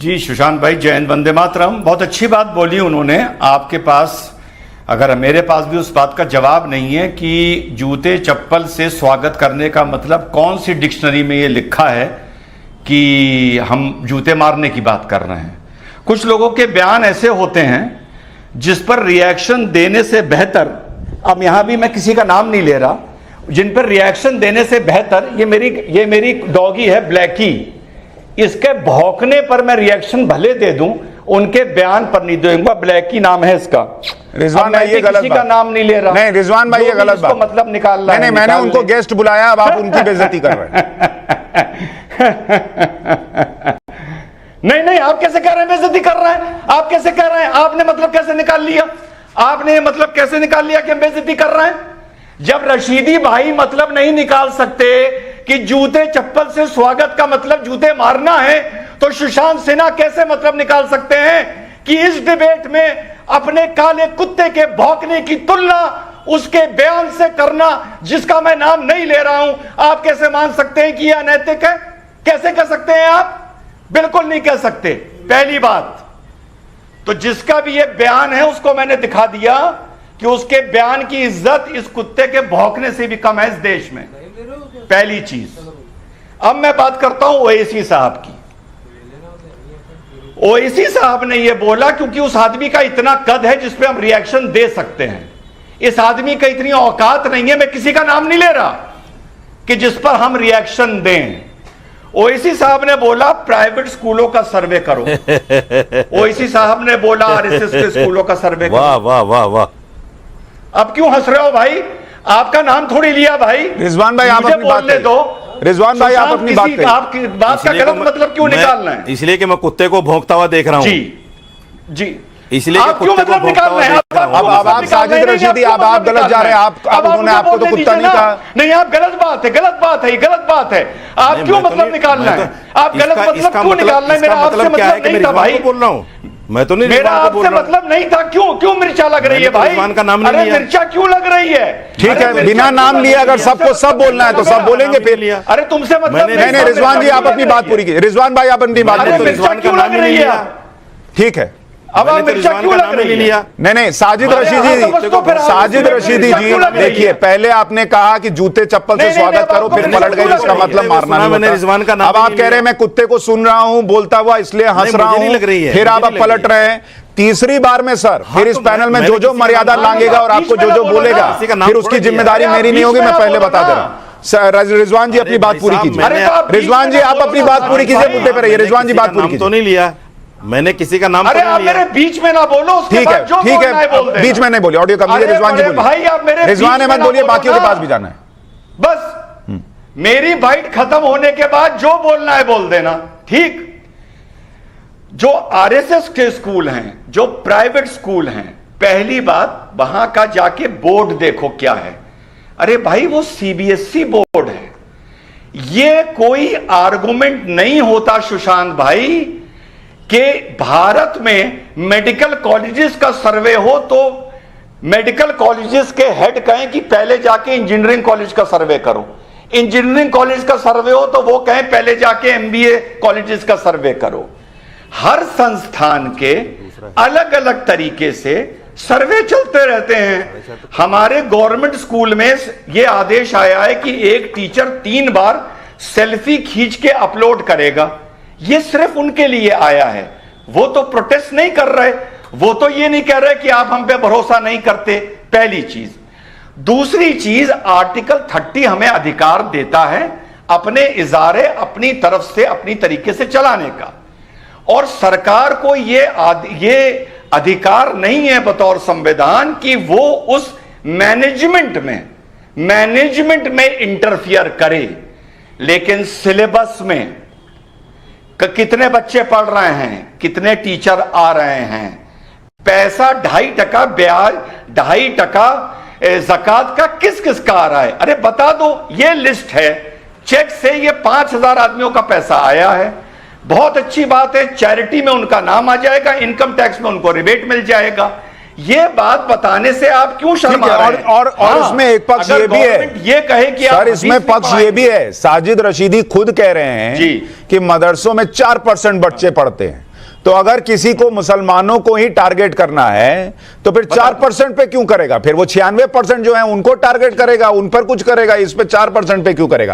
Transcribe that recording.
जी सुशांत भाई, जय हिंद, वंदे मातरम। बहुत अच्छी बात बोली उन्होंने। आपके पास, अगर मेरे पास भी उस बात का जवाब नहीं है कि जूते चप्पल से स्वागत करने का मतलब कौन सी डिक्शनरी में ये लिखा है कि हम जूते मारने की बात कर रहे हैं। कुछ लोगों के बयान ऐसे होते हैं जिस पर रिएक्शन देने से बेहतर, अब यहां भी मैं किसी का नाम नहीं ले रहा, जिन पर रिएक्शन देने से बेहतर, ये मेरी डॉगी है ब्लैकी, इसके भौंकने पर मैं रिएक्शन भले दे दूं, उनके बयान पर नहीं दूंगा। ब्लैकी नाम है इसका। रिजवान भाई ये गलत किसी का नाम नहीं ले रहा। नहीं रिजवान भाई ये गलत बात, मतलब निकाल रहा है। नहीं मैंने उनको गेस्ट बुलाया, अब आप उनकी बेइज्जती कर रहे हैं। नहीं, आप कैसे कह रहे हैं बेइज्जती कर रहे हैं? आप कैसे कह रहे हैं? आपने मतलब कैसे निकाल लिया? आपने मतलब कैसे निकाल लिया कि हम बेइज्जती कर रहे हैं? जब रशीदी भाई मतलब नहीं निकाल सकते कि जूते चप्पल से स्वागत का मतलब जूते मारना है, तो सुशांत सिन्हा कैसे मतलब निकाल सकते हैं कि इस डिबेट में अपने काले कुत्ते के भौंकने की तुलना उसके बयान से करना, जिसका मैं नाम नहीं ले रहा हूं? आप कैसे मान सकते हैं कि यह अनैतिक है? कैसे कह सकते हैं आप? बिल्कुल नहीं कह सकते। पहली बात तो जिसका भी यह बयान है उसको मैंने दिखा दिया कि उसके बयान की इज्जत इस कुत्ते के भौंकने से भी कम है इस देश में। पहली चीज। अब मैं बात करता हूं ओवैसी साहब की। ओवैसी साहब ने यह बोला क्योंकि उस आदमी का इतना कद है जिसपे हम रिएक्शन दे सकते हैं। इस आदमी का इतनी औकात नहीं है, मैं किसी का नाम नहीं ले रहा, कि जिस पर हम रिएक्शन दें। ओवैसी साहब ने बोला कप्राइवेट स्कूलों का सर्वे करो। ओवैसी साहब ने बोला आरएसएस के स्कूलों का सर्वे करो। वाह वाह वाह वाह। अब क्यों हंस रहे हो भाई? आपका नाम थोड़ी लिया भाई। रिजवान भाई आप अपनी बात दो। रिजवान भाई आप अपनी बात करें। आपकी बात का गलत मतलब क्यों निकालना है? इसलिए कि मैं कुत्ते को भौंकता हुआ देख रहा हूं। जी इसलिए आप क्यों मतलब निकाल रहे हैं? अब आप साजिद रशीदी, अब आप गलत जा रहे हैं। आप उन्होंने आपको तो कुत्ता नहीं कहा। नहीं, आप गलत बात है, गलत बात है, गलत बात है। आप क्यों मतलब निकालना है? आप गलत मतलब क्यों निकालना है? मेरा आपसे मतलब नहीं था भाई। बोल रहा हूं मैं तो नहीं, मेरा आपसे मतलब नहीं था। क्यों मिर्चा लग रही है भाई? रिजवान का नाम नहीं अरे लिया। मिर्चा क्यों लग रही है? ठीक है, बिना नाम लिए अगर सबको सब बोलना है तो सब बोलेंगे फिर। अरे तुमसे मतलब नहीं रिजवान जी आप अपनी बात पूरी कीजिए। रिजवान भाई आप अपनी बात पूरी मिर्चा क्यों लग रही है? ठीक है, अब आप मिर्चा क्यों लग रही है? नहीं साजिद रशीदी जी देखिए, पहले आपने कहा कि जूते चप्पल से स्वागत करो, फिर पलट गए, इसका मतलब मारना नहीं होता। अब आप कह रहे हैं मैं कुत्ते को सुन रहा हूँ बोलता हुआ इसलिए हंस रहा हूँ, फिर आप पलट रहे हैं। तीसरी बार में सर फिर इस पैनल में जो मर्यादा लांघेगा और आपको जो बोलेगा फिर उसकी जिम्मेदारी मेरी नहीं होगी, मैं पहले बता दे रहा हूँ। रिजवान जी अपनी बात पूरी कीजिए। रिजवान जी आप अपनी बात पूरी कीजिए, मुद्दे पर रहिए। रिजवान जी बात पूरी कीजिए। तो नहीं लिया मैंने किसी का नाम। अरे आप मेरे बीच में ना बोलो। ठीक है, बीच में नहीं बोलिए। ऑडियो कम लीजिए। रिजवान जी भाई आप मेरे रिजवान अहमद बोलिए, बाकियों के पास भी जाना है। बस मेरी बाइट खत्म होने के बाद जो बोलना है बोल देना। ठीक, जो आरएसएस के स्कूल हैं, जो प्राइवेट स्कूल हैं, पहली बात वहां का जाके बोर्ड देखो क्या है। अरे भाई वो सीबीएसई बोर्ड है। ये कोई आर्गुमेंट नहीं होता सुशांत भाई कि भारत में मेडिकल कॉलेजेस का सर्वे हो तो मेडिकल कॉलेजेस के हेड कहें कि पहले जाके इंजीनियरिंग कॉलेज का सर्वे करो। इंजीनियरिंग कॉलेज का सर्वे हो तो वो कहें पहले जाके एमबीए कॉलेजेस का सर्वे करो। हर संस्थान के अलग अलग तरीके से सर्वे चलते रहते हैं। हमारे गवर्नमेंट स्कूल में यह आदेश आया है कि एक टीचर 3 बार सेल्फी खींच के अपलोड करेगा। ये सिर्फ उनके लिए आया है। वो तो प्रोटेस्ट नहीं कर रहे, वो तो ये नहीं कह रहे कि आप हम पे भरोसा नहीं करते। पहली चीज। दूसरी चीज, आर्टिकल 30 हमें अधिकार देता है अपने इजारे अपनी तरफ से अपनी तरीके से चलाने का, और सरकार को ये अधिकार नहीं है बतौर संविधान कि वो उस मैनेजमेंट में इंटरफियर करे। लेकिन सिलेबस में कितने बच्चे पढ़ रहे हैं, कितने टीचर आ रहे हैं, पैसा 2.5% ब्याज, 2.5% ज़कात का किस किस का आ रहा है? अरे बता दो। ये लिस्ट है, चेक से ये 5,000 आदमियों का पैसा आया है। बहुत अच्छी बात है, चैरिटी में उनका नाम आ जाएगा, इनकम टैक्स में उनको रिबेट मिल जाएगा। ये बात बताने से आप क्यों शर्मा रहे हैं? और इसमें एक पक्ष ये भी है, ये कहे कि सर इसमें पक्ष ये भी है, साजिद रशीदी खुद कह रहे हैं कि मदरसों में 4% बच्चे पढ़ते हैं। तो अगर किसी को मुसलमानों को ही टारगेट करना है तो फिर 4% पे क्यों करेगा? फिर वो 96% जो है उनको टारगेट करेगा, उन पर कुछ करेगा, इस पे 4% पे क्यों करेगा?